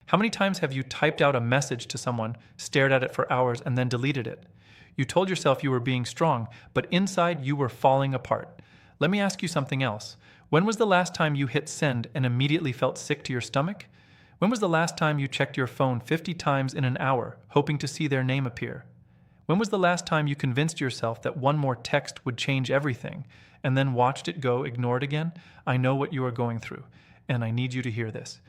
How many times have you typed out a message to someone, stared at it for hours, and then deleted it? You told yourself you were being strong, but inside you were falling apart. Let me ask you something else. When was the last time you hit send and immediately felt sick to your stomach? When was the last time you checked your phone 50 times in an hour, hoping to see their name appear? When was the last time you convinced yourself that one more text would change everything, and then watched it go ignored again? I know what you are going through, and I need you to hear this.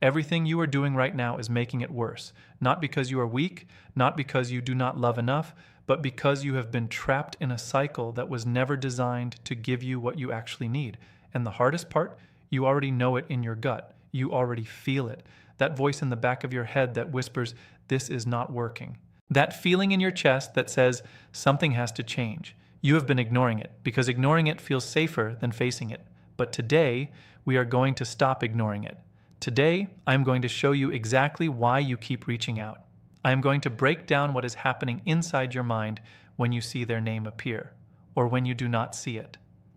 Everything you are doing right now is making it worse, not because you are weak, not because you do not love enough, but because you have been trapped in a cycle that was never designed to give you what you actually need. And the hardest part, you already know it in your gut. You already feel it. That voice in the back of your head that whispers, "This is not working." That feeling in your chest that says, "Something has to change." You have been ignoring it, because ignoring it feels safer than facing it. But today, we are going to stop ignoring it. Today, I am going to show you exactly why you keep reaching out. I am going to break down what is happening inside your mind when you see their name appear, or when you do not see it.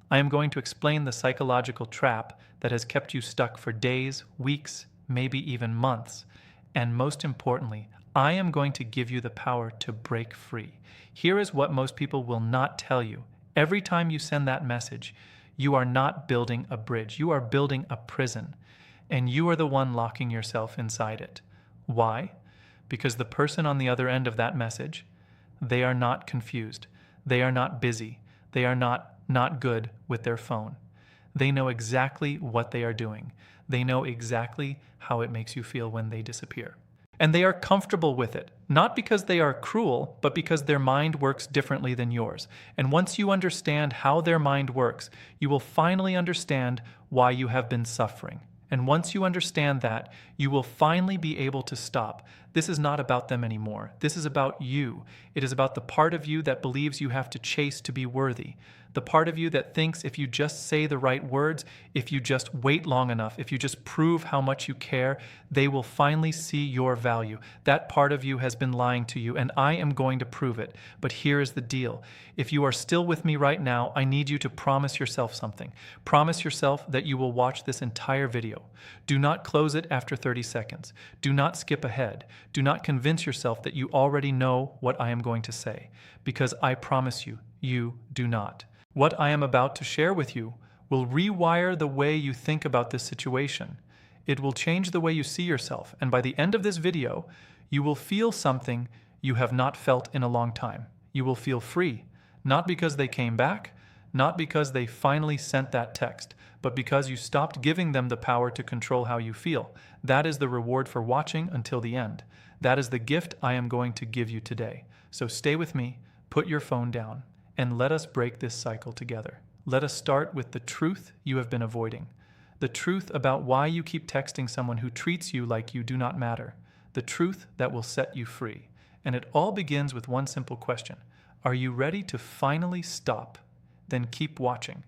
I am going to explain the psychological trap that has kept you stuck for days, weeks, maybe even months. And most importantly, I am going to give you the power to break free. Here is what most people will not tell you. Every time you send that message, you are not building a bridge. You are building a prison. And you are the one locking yourself inside it. Why? Because the person on the other end of that message, they are not confused. They are not busy. They are not good with their phone. They know exactly what they are doing. They know exactly how it makes you feel when they disappear. And they are comfortable with it, not because they are cruel, but because their mind works differently than yours. And once you understand how their mind works, you will finally understand why you have been suffering. And once you understand that, you will finally be able to stop. This is not about them anymore. This is about you. It is about the part of you that believes you have to chase to be worthy. The part of you that thinks if you just say the right words, if you just wait long enough, if you just prove how much you care, they will finally see your value. That part of you has been lying to you, and I am going to prove it. But here is the deal. If you are still with me right now, I need you to promise yourself something. Promise yourself that you will watch this entire video. Do not close it after 30 seconds. Do not skip ahead. Do not convince yourself that you already know what I am going to say, because I promise you, you do not. What I am about to share with you will rewire the way you think about this situation. It will change the way you see yourself, and by the end of this video, you will feel something you have not felt in a long time. You will feel free, not because they came back, not because they finally sent that text, but because you stopped giving them the power to control how you feel. That is the reward for watching until the end. That is the gift I am going to give you today. So stay with me, put your phone down, and let us break this cycle together. Let us start with the truth you have been avoiding. The truth about why you keep texting someone who treats you like you do not matter. The truth that will set you free. And it all begins with one simple question. Are you ready to finally stop? Then keep watching,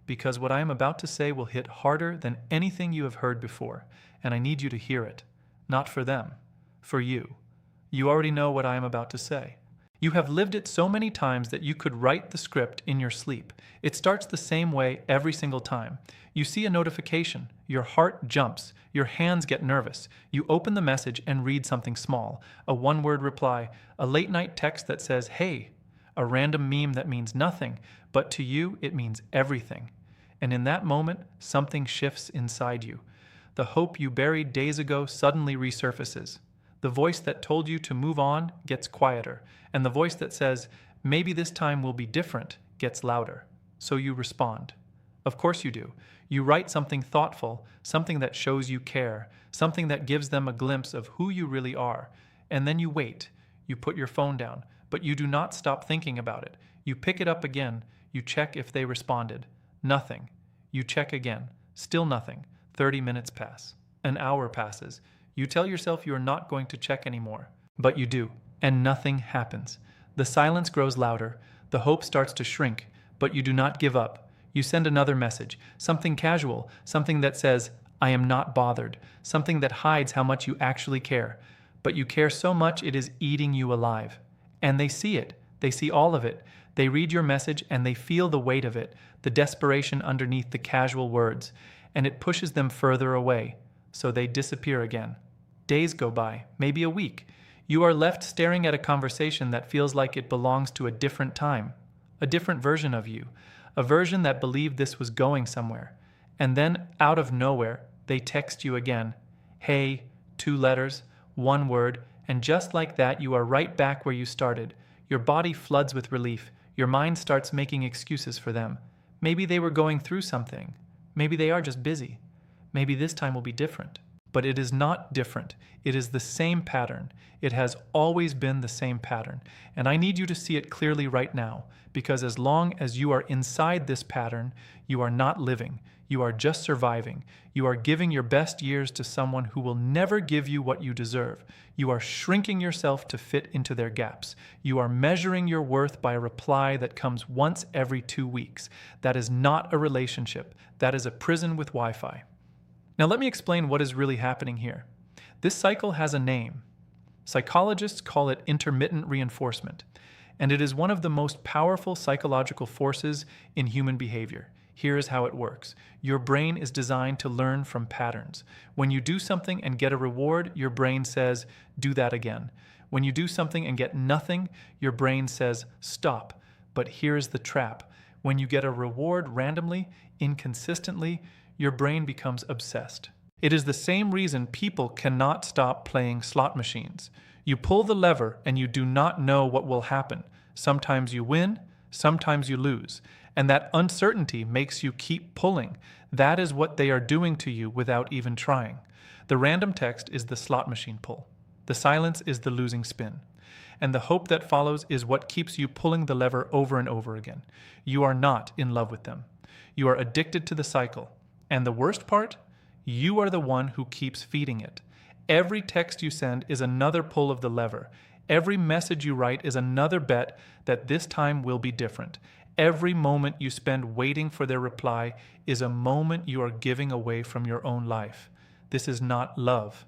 because what I am about to say will hit harder than anything you have heard before, and I need you to hear it. Not for them, for you. You already know what I am about to say. You have lived it so many times that you could write the script in your sleep. It starts the same way every single time. You see a notification, your heart jumps, your hands get nervous. You open the message and read something small, a one-word reply, a late-night text that says, "Hey," a random meme that means nothing, but to you it means everything. And in that moment, something shifts inside you. The hope you buried days ago suddenly resurfaces. The voice that told you to move on gets quieter, and the voice that says, "Maybe this time will be different," gets louder. So you respond. Of course you do. You write something thoughtful, something that shows you care, something that gives them a glimpse of who you really are. And then you wait. You put your phone down, but you do not stop thinking about it. You pick it up again. You check if they responded. Nothing. You check again. Still nothing. 30 minutes pass. An hour passes. You tell yourself you are not going to check anymore, but you do, and nothing happens. The silence grows louder, the hope starts to shrink, but you do not give up. You send another message, something casual, something that says, "I am not bothered," something that hides how much you actually care. But you care so much it is eating you alive. And they see it. They see all of it. They read your message and they feel the weight of it, the desperation underneath the casual words, and it pushes them further away, so they disappear again. Days go by, maybe a week. You are left staring at a conversation that feels like it belongs to a different time, a different version of you, a version that believed this was going somewhere. And then, out of nowhere, they text you again. Hey, 2 letters, 1 word, and just like that, you are right back where you started. Your body floods with relief. Your mind starts making excuses for them. Maybe they were going through something. Maybe they are just busy. Maybe this time will be different. But it is not different. It is the same pattern. It has always been the same pattern. And I need you to see it clearly right now, because as long as you are inside this pattern, you are not living. You are just surviving. You are giving your best years to someone who will never give you what you deserve. You are shrinking yourself to fit into their gaps. You are measuring your worth by a reply that comes once every 2 weeks. That is not a relationship. That is a prison with Wi-Fi. Now let me explain what is really happening here. This cycle has a name. Psychologists call it intermittent reinforcement, and it is one of the most powerful psychological forces in human behavior. Here is how it works. Your brain is designed to learn from patterns. When you do something and get a reward, your brain says, do that again. When you do something and get nothing, your brain says, stop. But here's the trap. When you get a reward randomly, inconsistently, your brain becomes obsessed. It is the same reason people cannot stop playing slot machines. You pull the lever and you do not know what will happen. Sometimes you win, sometimes you lose. And that uncertainty makes you keep pulling. That is what they are doing to you without even trying. The random text is the slot machine pull. The silence is the losing spin. And the hope that follows is what keeps you pulling the lever over and over again. You are not in love with them. You are addicted to the cycle. And the worst part? You are the one who keeps feeding it. Every text you send is another pull of the lever. Every message you write is another bet that this time will be different. Every moment you spend waiting for their reply is a moment you are giving away from your own life. This is not love.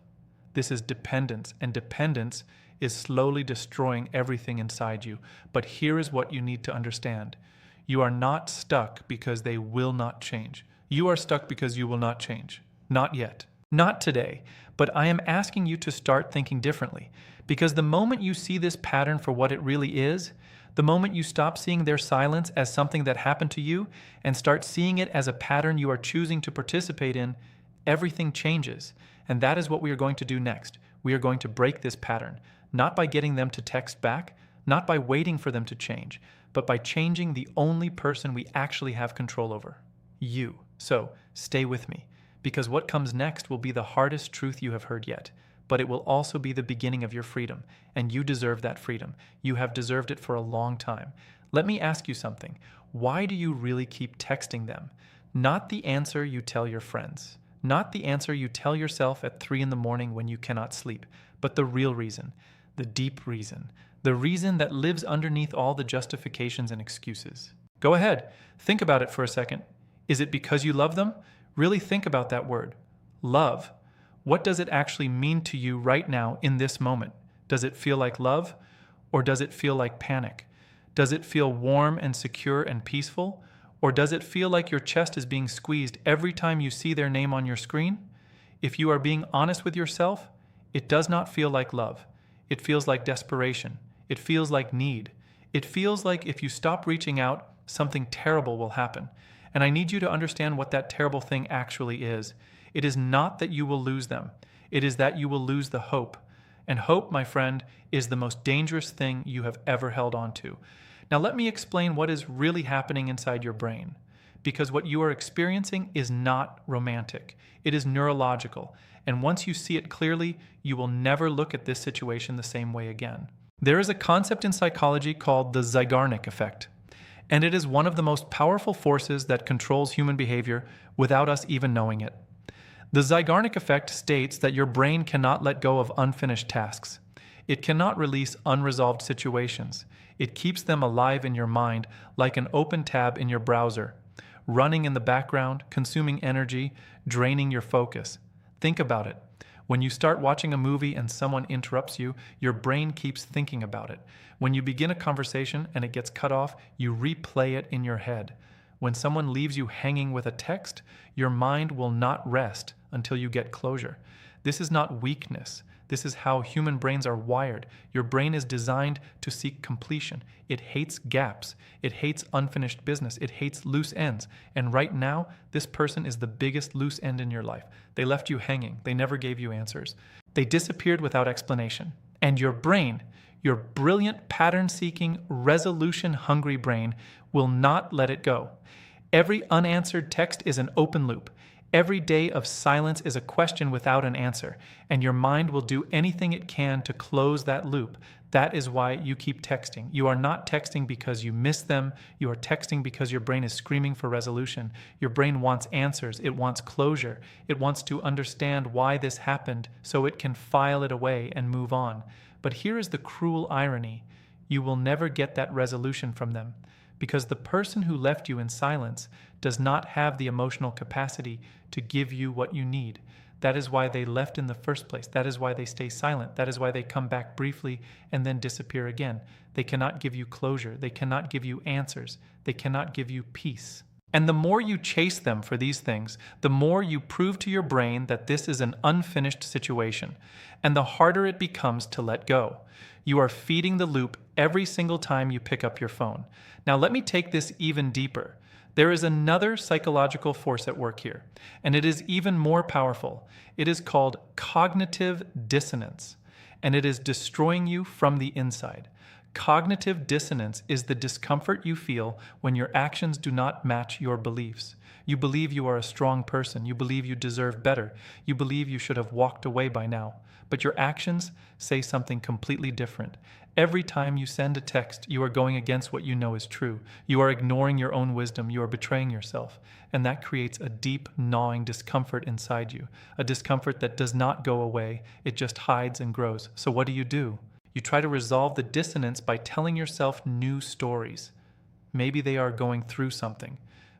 This is dependence, and dependence is slowly destroying everything inside you. But here is what you need to understand. You are not stuck because they will not change. You are stuck because you will not change. Not yet. Not today. But I am asking you to start thinking differently. Because the moment you see this pattern for what it really is, the moment you stop seeing their silence as something that happened to you and start seeing it as a pattern you are choosing to participate in, everything changes. And that is what we are going to do next. We are going to break this pattern, not by getting them to text back, not by waiting for them to change, but by changing the only person we actually have control over. You. So, stay with me, because what comes next will be the hardest truth you have heard yet, but it will also be the beginning of your freedom, and you deserve that freedom. You have deserved it for a long time. Let me ask you something. Why do you really keep texting them? Not the answer you tell your friends, not the answer you tell yourself at 3 a.m. when you cannot sleep, but the real reason, the deep reason, the reason that lives underneath all the justifications and excuses. Go ahead, think about it for a second. Is it because you love them? Really think about that word. Love. What does it actually mean to you right now in this moment? Does it feel like love? Or does it feel like panic? Does it feel warm and secure and peaceful? Or does it feel like your chest is being squeezed every time you see their name on your screen? If you are being honest with yourself, it does not feel like love. It feels like desperation. It feels like need. It feels like if you stop reaching out, something terrible will happen. And I need you to understand what that terrible thing actually is. It is not that you will lose them. It is that you will lose the hope. And hope, my friend, is the most dangerous thing you have ever held on to. Now let me explain what is really happening inside your brain. Because what you are experiencing is not romantic. It is neurological. And once you see it clearly, you will never look at this situation the same way again. There is a concept in psychology called the Zeigarnik effect. And it is one of the most powerful forces that controls human behavior without us even knowing it. The Zeigarnik effect states that your brain cannot let go of unfinished tasks. It cannot release unresolved situations. It keeps them alive in your mind like an open tab in your browser, running in the background, consuming energy, draining your focus. Think about it. When you start watching a movie and someone interrupts you, your brain keeps thinking about it. When you begin a conversation and it gets cut off, you replay it in your head. When someone leaves you hanging with a text, your mind will not rest until you get closure. This is not weakness. This is how human brains are wired. Your brain is designed to seek completion. It hates gaps. It hates unfinished business. It hates loose ends. And right now, this person is the biggest loose end in your life. They left you hanging. They never gave you answers. They disappeared without explanation. And your brain, your brilliant, pattern-seeking, resolution-hungry brain, will not let it go. Every unanswered text is an open loop. Every day of silence is a question without an answer, and your mind will do anything it can to close that loop. That is why you keep texting. You are not texting because you miss them. You are texting because your brain is screaming for resolution. Your brain wants answers. It wants closure. It wants to understand why this happened so it can file it away and move on. But here is the cruel irony. You will never get that resolution from them, because the person who left you in silence does not have the emotional capacity to give you what you need. That is why they left in the first place. That is why they stay silent. That is why they come back briefly and then disappear again. They cannot give you closure. They cannot give you answers. They cannot give you peace. And the more you chase them for these things, the more you prove to your brain that this is an unfinished situation, and the harder it becomes to let go. You are feeding the loop every single time you pick up your phone. Now let me take this even deeper. There is another psychological force at work here, and it is even more powerful. It is called cognitive dissonance, and it is destroying you from the inside. Cognitive dissonance is the discomfort you feel when your actions do not match your beliefs. You believe you are a strong person. You believe you deserve better. You believe you should have walked away by now. But your actions say something completely different. Every time you send a text, you are going against what you know is true. You are ignoring your own wisdom. You are betraying yourself. And that creates a deep, gnawing discomfort inside you. A discomfort that does not go away. It just hides and grows. So what do? You try to resolve the dissonance by telling yourself new stories. Maybe they are going through something.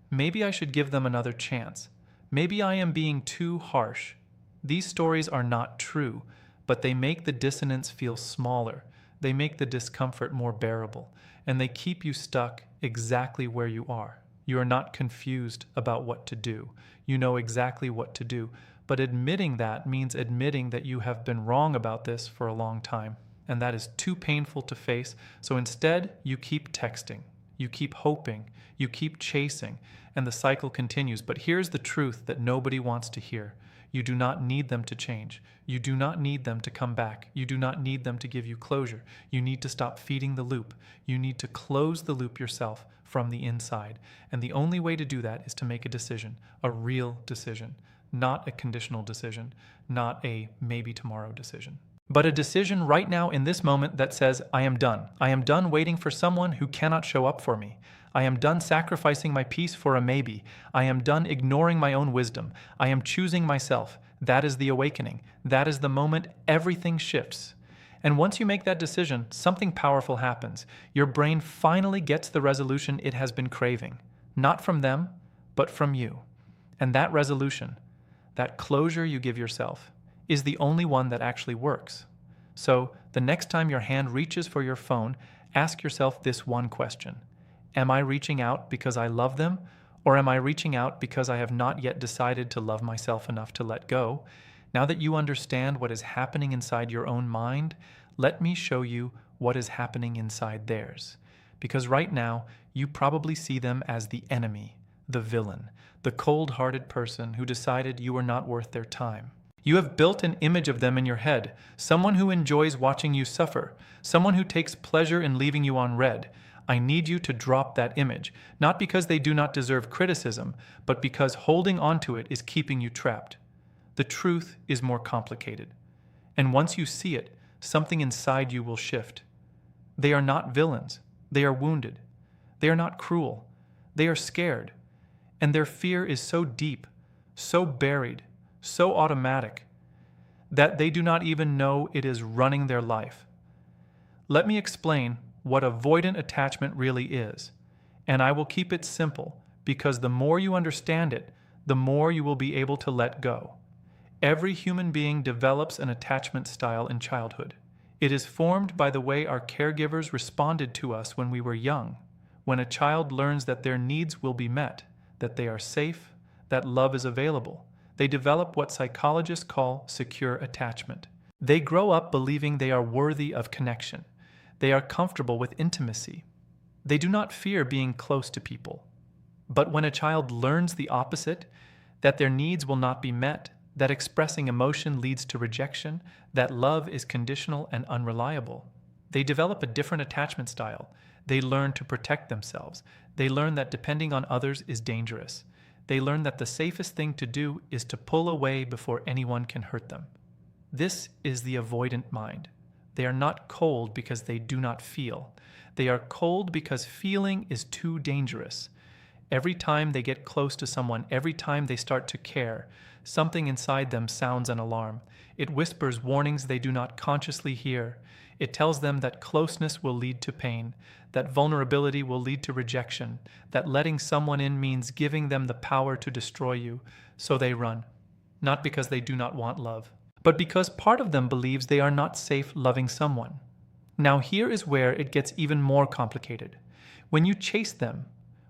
Maybe I should give them another chance. Maybe I am being too harsh. These stories are not true, but they make the dissonance feel smaller. They make the discomfort more bearable, and they keep you stuck exactly where you are. You are not confused about what to do. You know exactly what to do, but admitting that means admitting that you have been wrong about this for a long time. And that is too painful to face, so instead you keep texting, you keep hoping, you keep chasing, and the cycle continues. But here's the truth that nobody wants to hear. You do not need them to change. You do not need them to come back. You do not need them to give you closure. You need to stop feeding the loop. You need to close the loop yourself from the inside. And the only way to do that is to make a decision, a real decision, not a conditional decision, not a maybe tomorrow decision. But a decision right now in this moment that says, I am done. I am done waiting for someone who cannot show up for me. I am done sacrificing my peace for a maybe. I am done ignoring my own wisdom. I am choosing myself. That is the awakening. That is the moment everything shifts. And once you make that decision, something powerful happens. Your brain finally gets the resolution it has been craving. Not from them, but from you. And that resolution, that closure you give yourself, is the only one that actually works. So the next time your hand reaches for your phone, ask yourself this one question. Am I reaching out because I love them? Or am I reaching out because I have not yet decided to love myself enough to let go? Now that you understand what is happening inside your own mind, let me show you what is happening inside theirs. Because right now, you probably see them as the enemy, the villain, the cold-hearted person who decided you were not worth their time. You have built an image of them in your head, someone who enjoys watching you suffer, someone who takes pleasure in leaving you on red. I need you to drop that image, not because they do not deserve criticism, but because holding onto it is keeping you trapped. The truth is more complicated. And once you see it, something inside you will shift. They are not villains. They are wounded. They are not cruel. They are scared. And their fear is so deep, so buried, so automatic, that they do not even know it is running their life. Let me explain what avoidant attachment really is, and I will keep it simple, because the more you understand it, the more you will be able to let go. Every human being develops an attachment style in childhood. It is formed by the way our caregivers responded to us when we were young, when a child learns that their needs will be met, that they are safe, that love is available. They develop what psychologists call secure attachment. They grow up believing they are worthy of connection. They are comfortable with intimacy. They do not fear being close to people. But when a child learns the opposite, that their needs will not be met, that expressing emotion leads to rejection, that love is conditional and unreliable, they develop a different attachment style. They learn to protect themselves. They learn that depending on others is dangerous. They learn that the safest thing to do is to pull away before anyone can hurt them. This is the avoidant mind. They are not cold because they do not feel. They are cold because feeling is too dangerous. Every time they get close to someone, every time they start to care, something inside them sounds an alarm. It whispers warnings they do not consciously hear. It tells them that closeness will lead to pain, that vulnerability will lead to rejection, that letting someone in means giving them the power to destroy you. So they run, not because they do not want love, but because part of them believes they are not safe loving someone. Now here is where it gets even more complicated. When you chase them,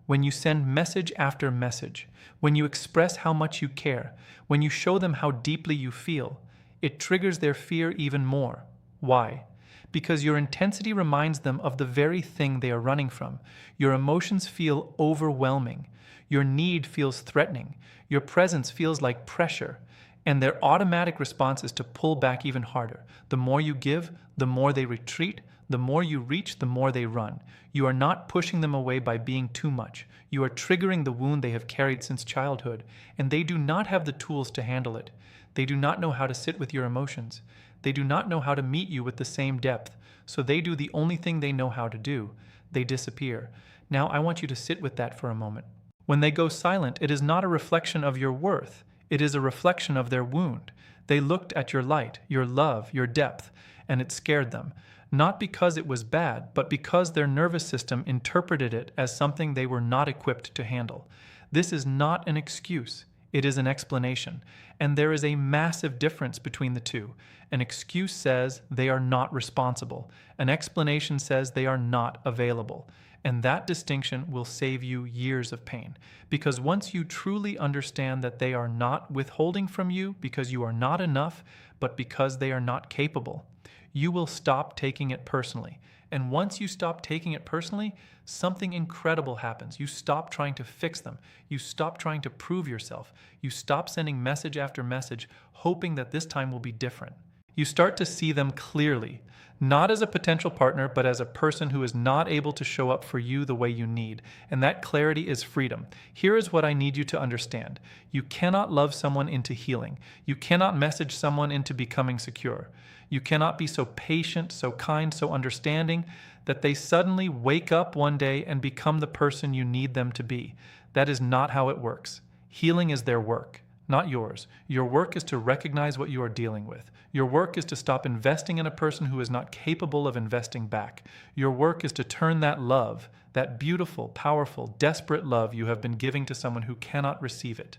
when you send message after message, when you express how much you care, when you show them how deeply you feel, it triggers their fear even more. Why? Because your intensity reminds them of the very thing they are running from. Your emotions feel overwhelming. Your need feels threatening. Your presence feels like pressure. And their automatic response is to pull back even harder. The more you give, the more they retreat. The more you reach, the more they run. You are not pushing them away by being too much. You are triggering the wound they have carried since childhood, and they do not have the tools to handle it. They do not know how to sit with your emotions. They do not know how to meet you with the same depth, so they do the only thing they know how to do. They disappear. Now I want you to sit with that for a moment. When they go silent, it is not a reflection of your worth. It is a reflection of their wound. They looked at your light, your love, your depth, and it scared them. Not because it was bad, but because their nervous system interpreted it as something they were not equipped to handle. This is not an excuse. It is an explanation. And there is a massive difference between the two. An excuse says they are not responsible. An explanation says they are not available. And that distinction will save you years of pain. Because once you truly understand that they are not withholding from you because you are not enough, but because they are not capable, you will stop taking it personally. And once you stop taking it personally, something incredible happens. You stop trying to fix them. You stop trying to prove yourself. You stop sending message after message, hoping that this time will be different. You start to see them clearly, not as a potential partner, but as a person who is not able to show up for you the way you need. And that clarity is freedom. Here is what I need you to understand. You cannot love someone into healing. You cannot message someone into becoming secure. You cannot be so patient, so kind, so understanding that they suddenly wake up one day and become the person you need them to be. That is not how it works. Healing is their work, not yours. Your work is to recognize what you are dealing with. Your work is to stop investing in a person who is not capable of investing back. Your work is to turn that love, that beautiful, powerful, desperate love you have been giving to someone who cannot receive it,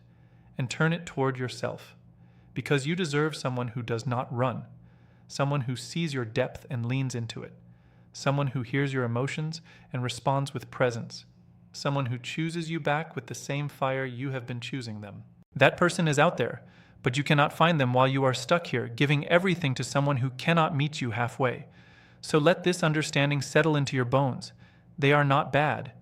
and turn it toward yourself. Because you deserve someone who does not run. Someone who sees your depth and leans into it. Someone who hears your emotions and responds with presence. Someone who chooses you back with the same fire you have been choosing them. That person is out there, but you cannot find them while you are stuck here, giving everything to someone who cannot meet you halfway. So let this understanding settle into your bones. They are not bad.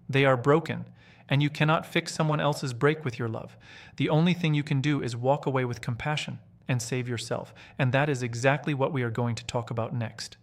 They are broken, and you cannot fix someone else's break with your love. The only thing you can do is walk away with compassion and save yourself. And that is exactly what we are going to talk about next.